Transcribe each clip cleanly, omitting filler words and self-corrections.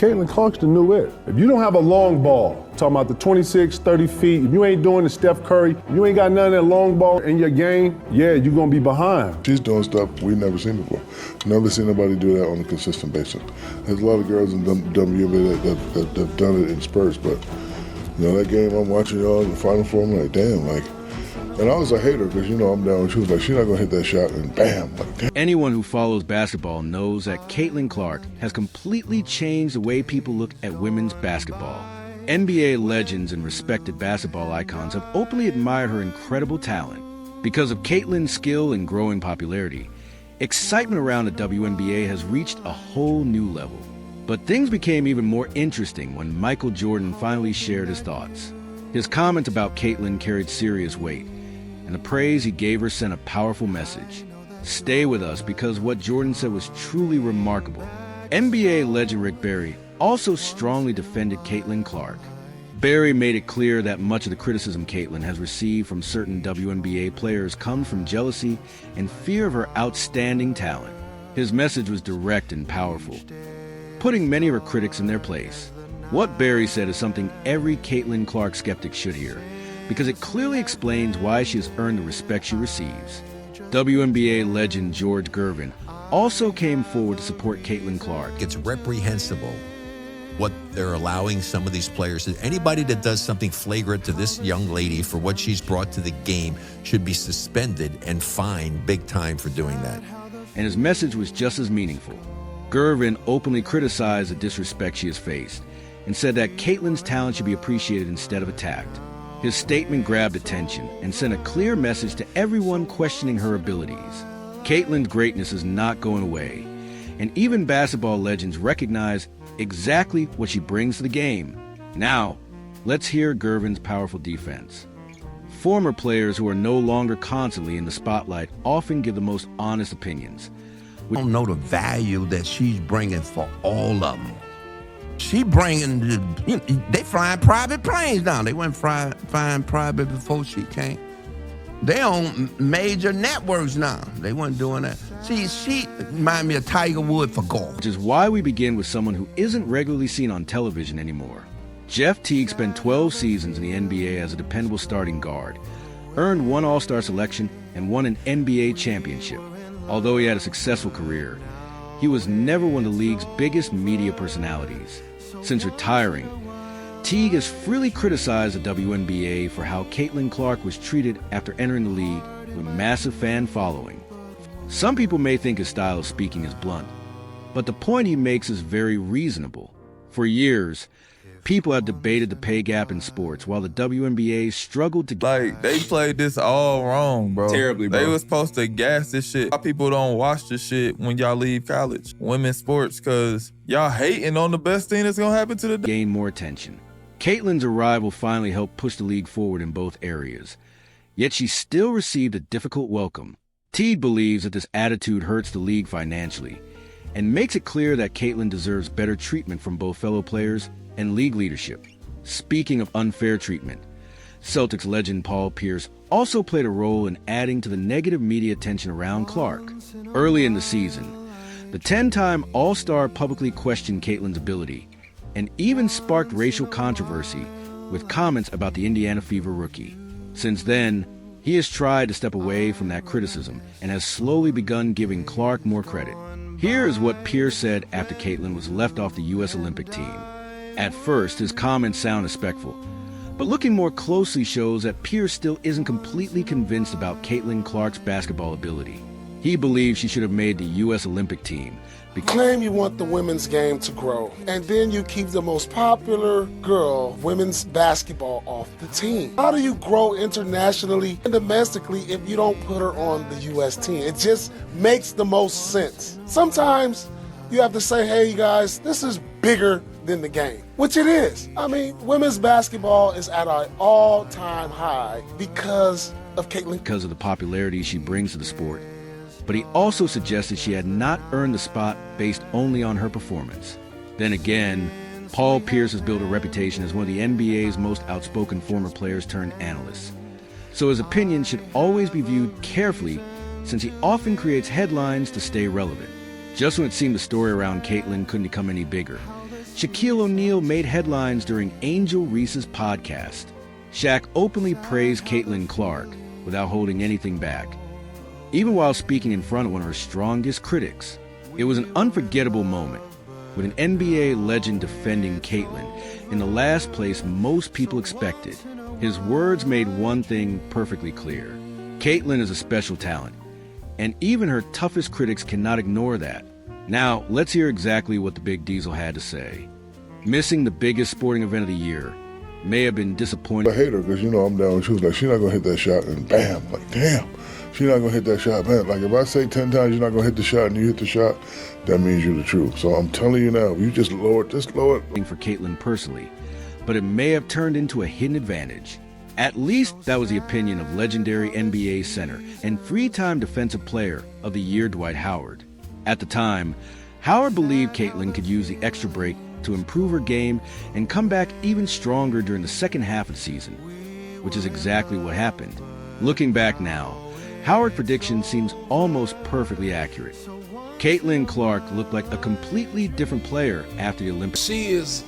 Caitlin Clark's the new it. If you don't have a long ball, talking about the 26, 30 feet, if you ain't doing the Steph Curry, if you ain't got none of that long ball in your game, yeah, you're gonna be behind. She's doing stuff we've never seen before. Never seen nobody do that on a consistent basis. There's a lot of girls in WNBA that have done it in spurts, but you know, that game I'm watching y'all in the Final Four, I'm like, damn, like, and I was a hater because, you know, I'm down with you. Like, she's not going to hit that shot and bam. Like, damn. Anyone who follows basketball knows that Caitlin Clark has completely changed the way people look at women's basketball. NBA legends and respected basketball icons have openly admired her incredible talent. Because of Caitlin's skill and growing popularity, excitement around the WNBA has reached a whole new level. But things became even more interesting when Michael Jordan finally shared his thoughts. His comments about Caitlin carried serious weight, and the praise he gave her sent a powerful message. Stay with us because what Jordan said was truly remarkable. NBA legend Rick Barry also strongly defended Caitlin Clark. Barry made it clear that much of the criticism Caitlin has received from certain WNBA players comes from jealousy and fear of her outstanding talent. His message was direct and powerful, putting many of her critics in their place. What Barry said is something every Caitlin Clark skeptic should hear, because it clearly explains why she has earned the respect she receives. WNBA legend George Gervin also came forward to support Caitlin Clark. It's reprehensible what they're allowing some of these players. Anybody that does something flagrant to this young lady for what she's brought to the game should be suspended and fined big time for doing that. And his message was just as meaningful. Gervin openly criticized the disrespect she has faced and said that Caitlin's talent should be appreciated instead of attacked. His statement grabbed attention and sent a clear message to everyone questioning her abilities. Caitlin's greatness is not going away, and even basketball legends recognize exactly what she brings to the game. Now, let's hear Gervin's powerful defense. Former players who are no longer constantly in the spotlight often give the most honest opinions. We don't know the value that she's bringing for all of them. She bringing, they flying private planes now. They weren't flying private before she came. They on major networks now. They weren't doing that. She remind me of Tiger Woods for golf. Which is why we begin with someone who isn't regularly seen on television anymore. Jeff Teague spent 12 seasons in the NBA as a dependable starting guard, earned one All-Star selection, and won an NBA championship. Although he had a successful career, he was never one of the league's biggest media personalities. Since retiring, Teague has freely criticized the WNBA for how Caitlin Clark was treated after entering the league with a massive fan following. Some people may think his style of speaking is blunt, but the point he makes is very reasonable. For years, people have debated the pay gap in sports while the WNBA struggled to... Like, they played this all wrong, bro. Terribly, bro. They was supposed to gas this shit. Why people don't watch this shit when y'all leave college? Women's sports, because y'all hating on the best thing that's going to happen to the... gain more attention. Caitlin's arrival finally helped push the league forward in both areas. Yet she still received a difficult welcome. Teague believes that this attitude hurts the league financially and makes it clear that Caitlin deserves better treatment from both fellow players and league leadership. Speaking of unfair treatment, Celtics legend Paul Pierce also played a role in adding to the negative media attention around Clark. Early in the season, the 10-time All-Star publicly questioned Caitlin's ability and even sparked racial controversy with comments about the Indiana Fever rookie. Since then, he has tried to step away from that criticism and has slowly begun giving Clark more credit. Here is what Pierce said after Caitlin was left off the U.S. Olympic team. At first, his comments sound respectful, but looking more closely shows that Pierce still isn't completely convinced about Caitlin Clark's basketball ability. He believes she should have made the U.S. Olympic team. Claim you want the women's game to grow, and then you keep the most popular girl, women's basketball, off the team. How do you grow internationally and domestically if you don't put her on the U.S. team? It just makes the most sense. Sometimes you have to say, hey, you guys, this is bigger than the game, which it is. I mean, women's basketball is at an all-time high because of Caitlin. Because of the popularity she brings to the sport. But he also suggested she had not earned the spot based only on her performance. Then again, Paul Pierce has built a reputation as one of the NBA's most outspoken former players turned analysts. So his opinion should always be viewed carefully since he often creates headlines to stay relevant. Just when it seemed the story around Caitlin couldn't become any bigger, Shaquille O'Neal made headlines during Angel Reese's podcast. Shaq openly praised Caitlin Clark without holding anything back, even while speaking in front of one of her strongest critics. It was an unforgettable moment, with an NBA legend defending Caitlin in the last place most people expected. His words made one thing perfectly clear. Caitlin is a special talent, and even her toughest critics cannot ignore that. Now, let's hear exactly what the Big Diesel had to say. Missing the biggest sporting event of the year may have been disappointing. I hate her because, I'm down. She was like, she's not going to hit that shot, and bam, like, damn. She's not going to hit that shot, man. Like, if I say 10 times you're not going to hit the shot and you hit the shot, that means you're the truth. So I'm telling you now, you just lower it. For Caitlin personally, but it may have turned into a hidden advantage. At least that was the opinion of legendary NBA center and three-time Defensive Player of the Year Dwight Howard. At the time, Howard believed Caitlin could use the extra break to improve her game and come back even stronger during the second half of the season, which is exactly what happened. Looking back now, Howard's prediction seems almost perfectly accurate. Caitlin Clark looked like a completely different player after the Olympics. She is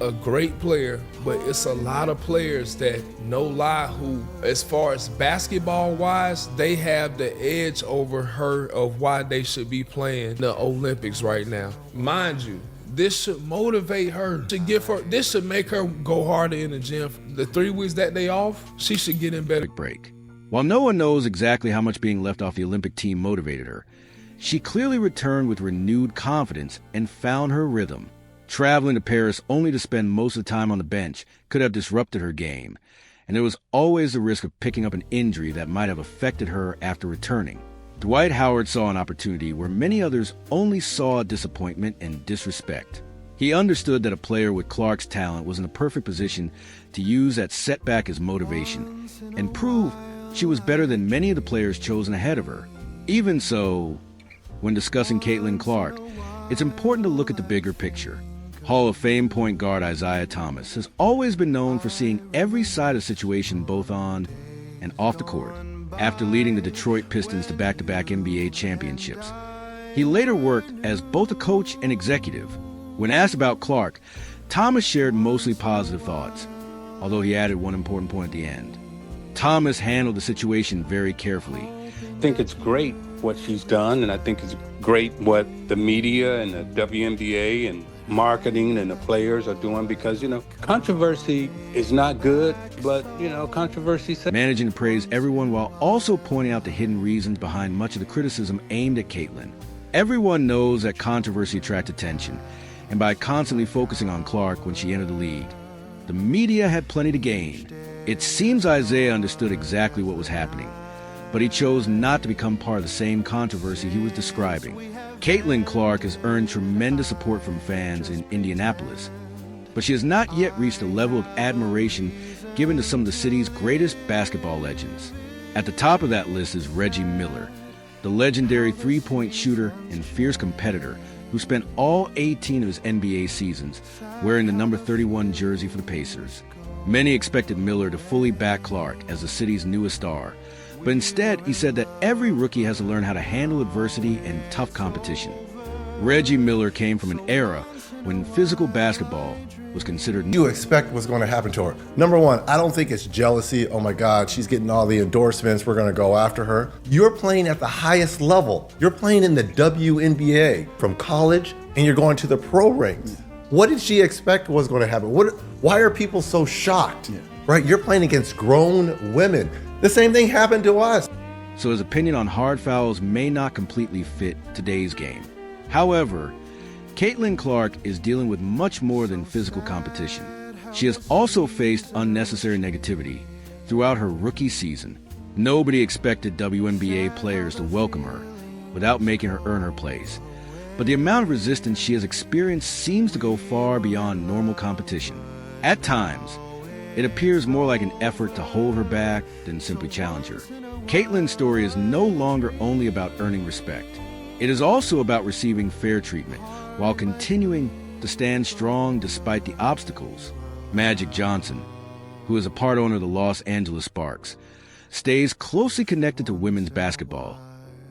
a great player, but it's a lot of players that, no lie, who, as far as basketball-wise, they have the edge over her of why they should be playing the Olympics right now. Mind you, this should motivate her, this should make her go harder in the gym. The 3 weeks that they off, she should get in better. Break. While no one knows exactly how much being left off the Olympic team motivated her, she clearly returned with renewed confidence and found her rhythm. Traveling to Paris only to spend most of the time on the bench could have disrupted her game, and there was always the risk of picking up an injury that might have affected her after returning. Dwight Howard saw an opportunity where many others only saw disappointment and disrespect. He understood that a player with Clark's talent was in the perfect position to use that setback as motivation and prove she was better than many of the players chosen ahead of her. Even so, when discussing Caitlin Clark, it's important to look at the bigger picture. Hall of Fame point guard Isaiah Thomas has always been known for seeing every side of the situation both on and off the court. After leading the Detroit Pistons to back-to-back NBA championships, he later worked as both a coach and executive. When asked about Clark, Thomas shared mostly positive thoughts, although he added one important point at the end. Thomas handled the situation very carefully. I think it's great what she's done, and I think it's great what the media and the WNBA and marketing and the players are doing, because, controversy is not good, but, controversy... Managing to praise everyone while also pointing out the hidden reasons behind much of the criticism aimed at Caitlin. Everyone knows that controversy attracts attention, and by constantly focusing on Clark when she entered the league, the media had plenty to gain. It seems Isaiah understood exactly what was happening, but he chose not to become part of the same controversy he was describing. Caitlin Clark has earned tremendous support from fans in Indianapolis, but she has not yet reached the level of admiration given to some of the city's greatest basketball legends. At the top of that list is Reggie Miller, the legendary three-point shooter and fierce competitor who spent all 18 of his NBA seasons wearing the number 31 jersey for the Pacers. Many expected Miller to fully back Clark as the city's newest star, but instead he said that every rookie has to learn how to handle adversity and tough competition. Reggie Miller came from an era when physical basketball was considered... You expect what's going to happen to her. Number one, I don't think it's jealousy. Oh my God, she's getting all the endorsements. We're going to go after her. You're playing at the highest level. You're playing in the WNBA from college, and you're going to the pro ranks. What did she expect was going to happen? Why are people so shocked? Right? You're playing against grown women. The same thing happened to us. So his opinion on hard fouls may not completely fit today's game. However, Caitlin Clark is dealing with much more than physical competition. She has also faced unnecessary negativity throughout her rookie season. Nobody expected WNBA players to welcome her without making her earn her place. But the amount of resistance she has experienced seems to go far beyond normal competition. At times, it appears more like an effort to hold her back than simply challenge her. Caitlin's story is no longer only about earning respect. It is also about receiving fair treatment while continuing to stand strong despite the obstacles. Magic Johnson, who is a part owner of the Los Angeles Sparks, stays closely connected to women's basketball,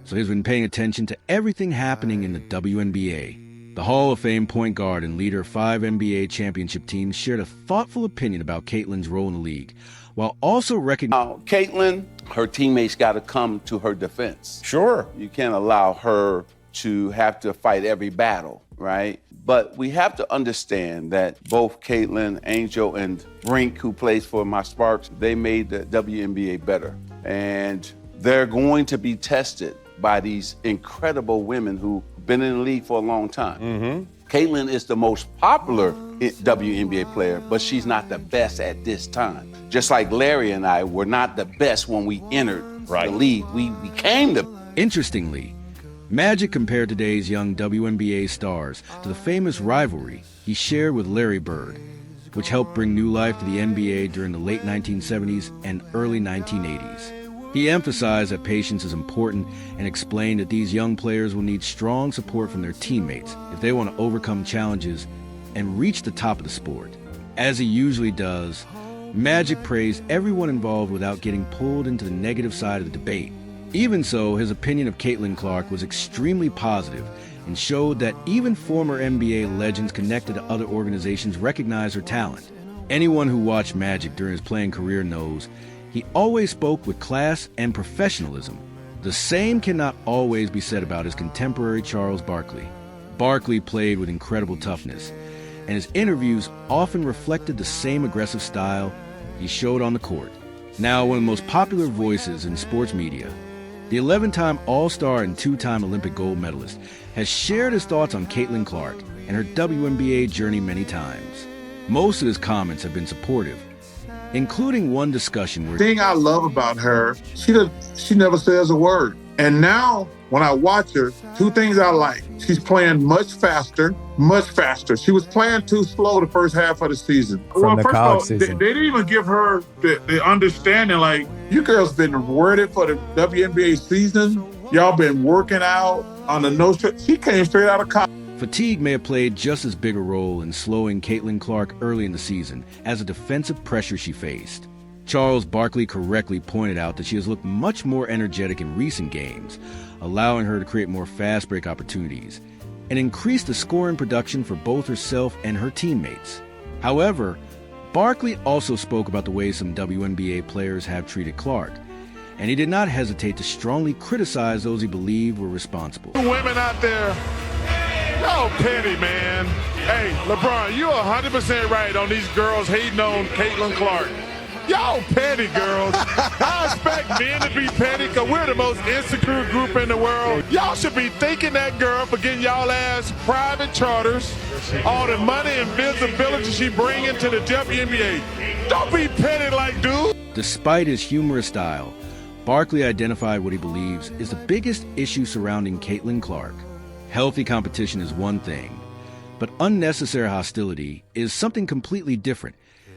so he's been paying attention to everything happening in the WNBA. The Hall of Fame point guard and leader of 5 NBA championship teams shared a thoughtful opinion about Caitlin's role in the league, while also recognizing Caitlin, her teammates got to come to her defense. Sure. You can't allow her to have to fight every battle, right? But we have to understand that both Caitlin, Angel, and Brink, who plays for my Sparks, they made the WNBA better. And they're going to be tested by these incredible women who've been in the league for a long time. Mm-hmm. Caitlin is the most popular WNBA player, but she's not the best at this time. Just like Larry and I were not the best when we entered the league. We became the... Interestingly, Magic compared today's young WNBA stars to the famous rivalry he shared with Larry Bird, which helped bring new life to the NBA during the late 1970s and early 1980s. He emphasized that patience is important and explained that these young players will need strong support from their teammates if they want to overcome challenges and reach the top of the sport. As he usually does, Magic praised everyone involved without getting pulled into the negative side of the debate. Even so, his opinion of Caitlin Clark was extremely positive and showed that even former NBA legends connected to other organizations recognize her talent. Anyone who watched Magic during his playing career knows he always spoke with class and professionalism. The same cannot always be said about his contemporary Charles Barkley. Barkley played with incredible toughness, and his interviews often reflected the same aggressive style he showed on the court. Now one of the most popular voices in sports media, the 11-time All-Star and 2-time Olympic gold medalist, has shared his thoughts on Caitlin Clark and her WNBA journey many times. Most of his comments have been supportive, including one discussion where... The thing I love about her, she never says a word. And now, when I watch her, 2 things I like. She's playing much faster. She was playing too slow the first half of the season. From the college season. They didn't even give her the understanding, like, you girls been worded for the WNBA season. Y'all been working out on the no-strip. She came straight out of college. Fatigue may have played just as big a role in slowing Caitlin Clark early in the season as the defensive pressure she faced. Charles Barkley correctly pointed out that she has looked much more energetic in recent games, allowing her to create more fast break opportunities and increase the scoring production for both herself and her teammates. However, Barkley also spoke about the way some WNBA players have treated Clark, and he did not hesitate to strongly criticize those he believed were responsible. Women out there, y'all petty, man. Hey, LeBron, you're 100% right on these girls hating on Caitlin Clark. Y'all petty, girls. I expect men to be petty because we're the most insecure group in the world. Y'all should be thanking that girl for getting y'all ass private charters, all the money and visibility she bring into the WNBA. Don't be petty like dude. Despite his humorous style, Barkley identified what he believes is the biggest issue surrounding Caitlin Clark. Healthy competition is one thing, but unnecessary hostility is something completely different.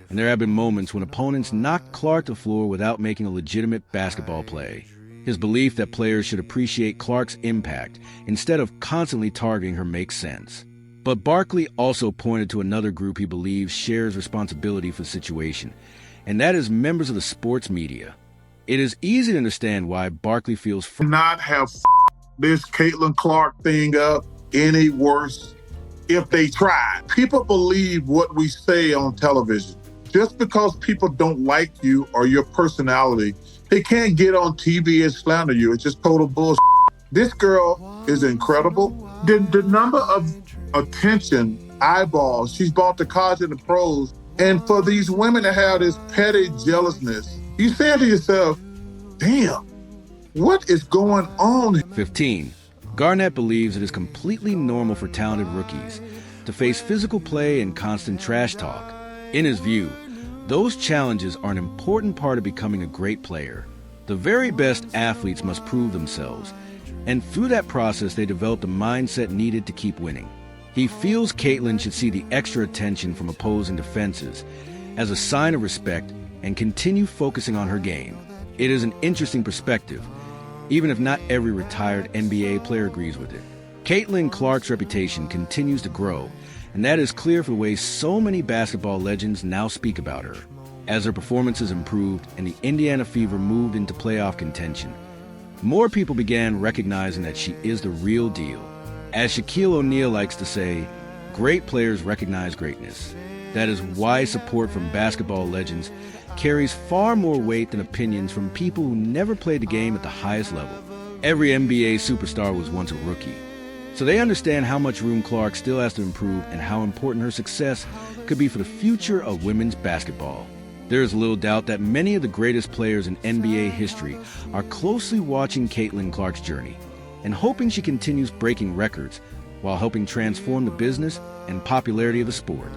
And there have been moments when opponents knocked Clark to the floor without making a legitimate basketball play. His belief that players should appreciate Clark's impact instead of constantly targeting her makes sense. But Barkley also pointed to another group he believes shares responsibility for the situation, and that is members of the sports media. It is easy to understand why Barkley feels not have this Caitlin Clark thing up any worse if they tried. People believe what we say on television. Just because people don't like you or your personality, they can't get on TV and slander you. It's just total bullshit. This girl is incredible. The number of attention, eyeballs she's brought to college and the pros, and for these women to have this petty jealousness, you say to yourself, damn, what is going on? 15. Garnett believes it is completely normal for talented rookies to face physical play and constant trash talk. In his view, those challenges are an important part of becoming a great player. The very best athletes must prove themselves, and through that process they develop the mindset needed to keep winning. He feels Caitlin should see the extra attention from opposing defenses as a sign of respect and continue focusing on her game. It is an interesting perspective, even if not every retired NBA player agrees with it. Caitlin Clark's reputation continues to grow, and that is clear for the way so many basketball legends now speak about her. As her performances improved and the Indiana Fever moved into playoff contention, more people began recognizing that she is the real deal. As Shaquille O'Neal likes to say, great players recognize greatness. That is why support from basketball legends carries far more weight than opinions from people who never played the game at the highest level. Every NBA superstar was once a rookie, so they understand how much room Clark still has to improve and how important her success could be for the future of women's basketball. There is little doubt that many of the greatest players in NBA history are closely watching Caitlin Clark's journey and hoping she continues breaking records while helping transform the business and popularity of the sport.